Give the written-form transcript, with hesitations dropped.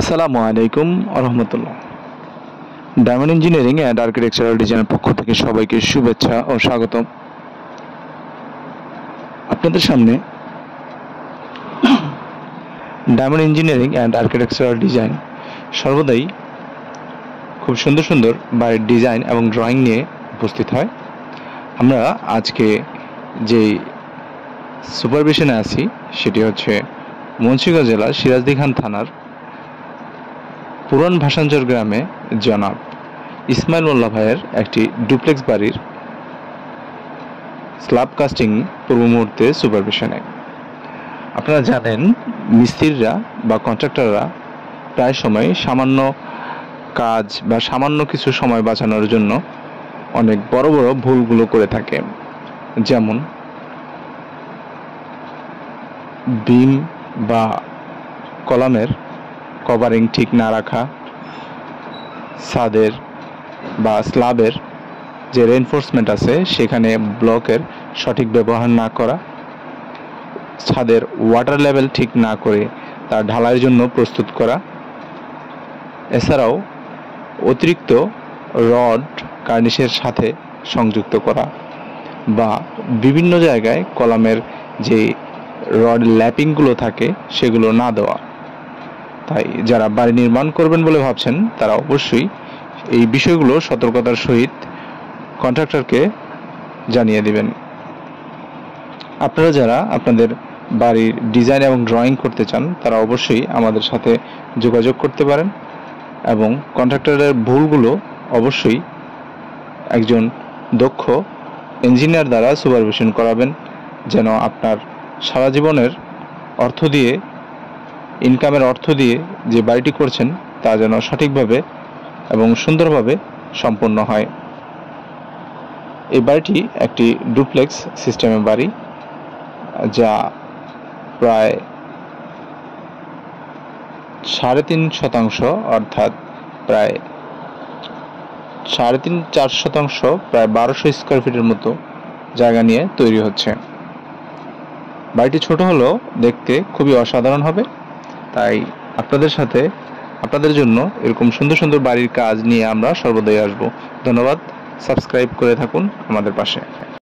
আসসালামু আলাইকুম রহমতুল্লাহ। Diamond engineering and architectural ডিজাইনের পক্ষ থেকে সবাইকে শুভেচ্ছা ও স্বাগতম। আপনাদের সামনে diamond engineering and architectural design সর্বদাই খুব সুন্দর সুন্দর বাড়ির ডিজাইন এবং ড্রয়িং নিয়ে উপস্থিত হয়। আমরা আজকে যে সুপারভিশনে আছি সেটি হচ্ছে মুন্সিগঞ্জ জেলার সিরাজদিখান থানার পুরান ভাসানচর গ্রামে জনাব ইসমাইল মোল্লা ভাইয়ের একটি ডুপ্লেক্স বাড়ির স্ল্যাব কাস্টিং পূর্ব মুহূর্তে সুপারভিশনে। আপনারা জানেন, মিস্ত্রিরা বা কন্ট্রাক্টররা প্রায় সময় সামান্য কাজ বা সামান্য কিছু সময় বাঁচানোর জন্য অনেক বড় বড় ভুলগুলো করে থাকে। যেমন বিম বা কলামের কভারিং ঠিক না রাখা, ছাদের বা স্ল্যাবের যে রেইনফোর্সমেন্ট আছে সেখানে ব্লকের সঠিক ব্যবহার না করা, ছাদের ওয়াটার লেভেল ঠিক না করে তার ঢালাইয়ের জন্য প্রস্তুত করা, এছাড়াও অতিরিক্ত রড কার্নিশের সাথে সংযুক্ত করা বা বিভিন্ন জায়গায় কলামের যে রড ল্যাপিংগুলো থাকে সেগুলো না দেওয়া। তাই যারা বাড়ি নির্মাণ করবেন বলে ভাবছেন তারা অবশ্যই এই বিষয়গুলো সতর্কতার সহিত কন্ট্রাক্টরকে জানিয়ে দিবেন। আপনারা যারা আপনাদের বাড়ির ডিজাইন এবং ড্রয়িং করতে চান তারা অবশ্যই আমাদের সাথে যোগাযোগ করতে পারেন এবং কন্ট্রাক্টরের ভুলগুলো অবশ্যই একজন দক্ষ ইঞ্জিনিয়ার দ্বারা সুপারভিশন করাবেন, যেন আপনার সারা জীবনের অর্থ দিয়ে, ইনকামের অর্থ দিয়ে যে বাড়িটি করছেন তা যেন সঠিকভাবে এবং সুন্দরভাবে সম্পন্ন হয়। এই বাড়িটি একটি ডুপ্লেক্স সিস্টেমের বাড়ি, যা প্রায় 3.5% অর্থাৎ প্রায় 3.5-4 শতাংশ, প্রায় 1200 স্কোয়ার ফিটের মতো জায়গা নিয়ে তৈরি হচ্ছে। বাড়িটি ছোট হলেও দেখতে খুবই অসাধারণ হবে। তাই আপনাদের জন্য এরকম সুন্দর সুন্দর বাড়ির কাজ নিয়ে আমরা সর্বদাই আসব। ধন্যবাদ। সাবস্ক্রাইব করে থাকুন আমাদের পাশে।